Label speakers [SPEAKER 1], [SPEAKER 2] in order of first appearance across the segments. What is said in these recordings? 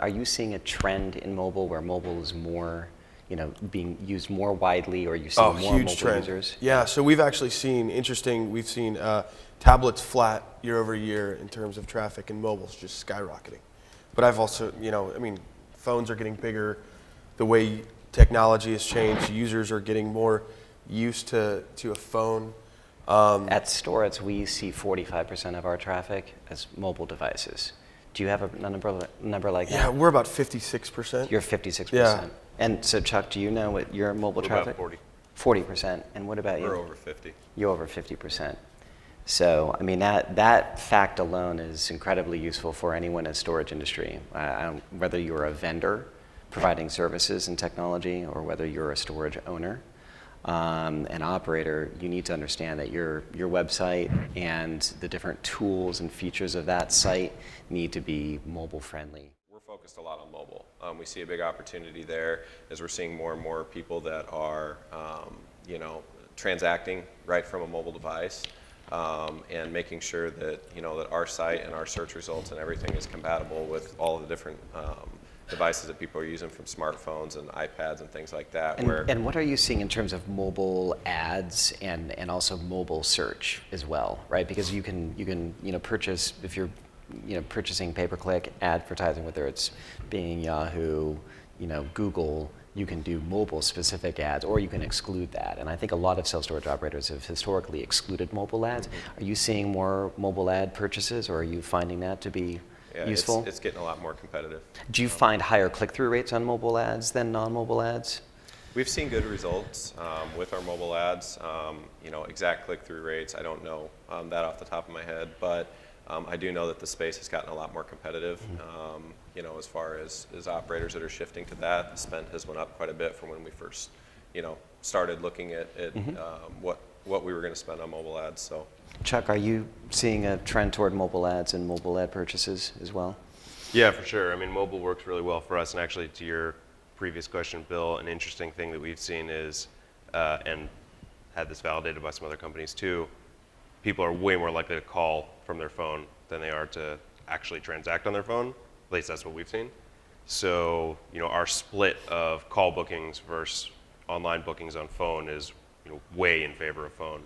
[SPEAKER 1] Are you seeing a trend in mobile where mobile is more, being used more widely, or are you seeing more
[SPEAKER 2] huge
[SPEAKER 1] mobile
[SPEAKER 2] trend.
[SPEAKER 1] users?
[SPEAKER 2] Yeah, so we've actually seen, we've seen tablets flat year over year in terms of traffic, and mobile's just skyrocketing. But I've also, phones are getting bigger. The way technology has changed, users are getting more used to a phone.
[SPEAKER 1] At Storage, we see 45% of our traffic as mobile devices. Do you have a number like that?
[SPEAKER 2] Yeah, we're about 56%.
[SPEAKER 1] You're 56%.
[SPEAKER 2] Yeah.
[SPEAKER 1] And so, Chuck, do you know what your mobile
[SPEAKER 3] We're
[SPEAKER 1] traffic?
[SPEAKER 3] about
[SPEAKER 1] 40%. And what about you?
[SPEAKER 3] We're over 50.
[SPEAKER 1] You're over 50%. So, I mean, that fact alone is incredibly useful for anyone in the storage industry. Whether you're a vendor providing services and technology, or whether you're a storage owner, an operator, you need to understand that your website and the different tools and features of that site need to be mobile friendly.
[SPEAKER 3] We're focused a lot on mobile. We see a big opportunity there as we're seeing more and more people that are, transacting right from a mobile device, and making sure that that our site and our search results and everything is compatible with all of the different devices that people are using, from smartphones and iPads and things like that.
[SPEAKER 1] And what are you seeing in terms of mobile ads and also mobile search as well, right? Because you can purchase, if you're purchasing pay-per-click advertising, whether it's Bing, Yahoo, Google, you can do mobile specific ads, or you can exclude that. And I think a lot of self-storage operators have historically excluded mobile ads. Are you seeing more mobile ad purchases, or are you finding that to be useful?
[SPEAKER 3] It's getting a lot more competitive.
[SPEAKER 1] Do you find higher click-through rates on mobile ads than non-mobile ads?
[SPEAKER 3] We've seen good results with our mobile ads. Exact click-through rates, I don't know that off the top of my head, but I do know that the space has gotten a lot more competitive. As far as operators that are shifting to that, the spend has went up quite a bit from when we first, started looking at what we were going to spend on mobile ads. So,
[SPEAKER 1] Chuck, are you seeing a trend toward mobile ads and mobile ad purchases as well?
[SPEAKER 4] Yeah, for sure. I mean, mobile works really well for us. And actually, to your previous question, Bill, an interesting thing that we've seen is, and had this validated by some other companies too, people are way more likely to call from their phone than they are to actually transact on their phone. At least that's what we've seen. So, our split of call bookings versus online bookings on phone is, way in favor of phone.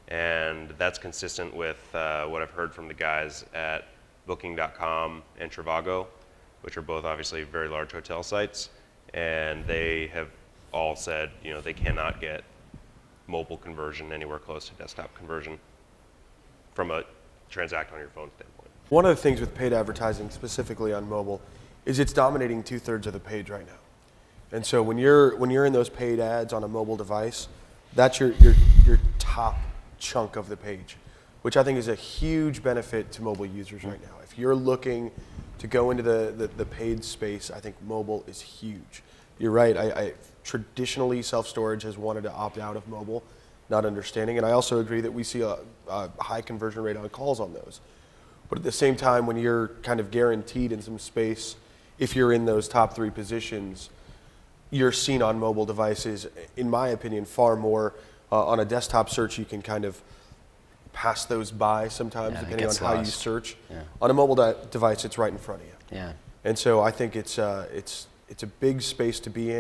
[SPEAKER 4] And that's consistent with what I've heard from the guys at Booking.com and Trivago, which are both obviously very large hotel sites. And they have all said, they cannot get mobile conversion anywhere close to desktop conversion from a transact on your phone standpoint.
[SPEAKER 2] One of the things with paid advertising, specifically on mobile, is it's dominating 2/3 of the page right now. And so when you're in those paid ads on a mobile device, that's your top chunk of the page, which I think is a huge benefit to mobile users right now. If you're looking to go into the paid space, I think mobile is huge. You're right. I traditionally, self-storage has wanted to opt out of mobile, not understanding. And I also agree that we see a high conversion rate on calls on those. But at the same time, when you're kind of guaranteed in some space, if you're in those top 3 positions, you're seen on mobile devices, in my opinion, far more. On a desktop search, you can kind of pass those by sometimes, depending on how you search.
[SPEAKER 1] Yeah.
[SPEAKER 2] On a mobile device, it's right in front of you.
[SPEAKER 1] Yeah.
[SPEAKER 2] And so I think it's a big space to be in.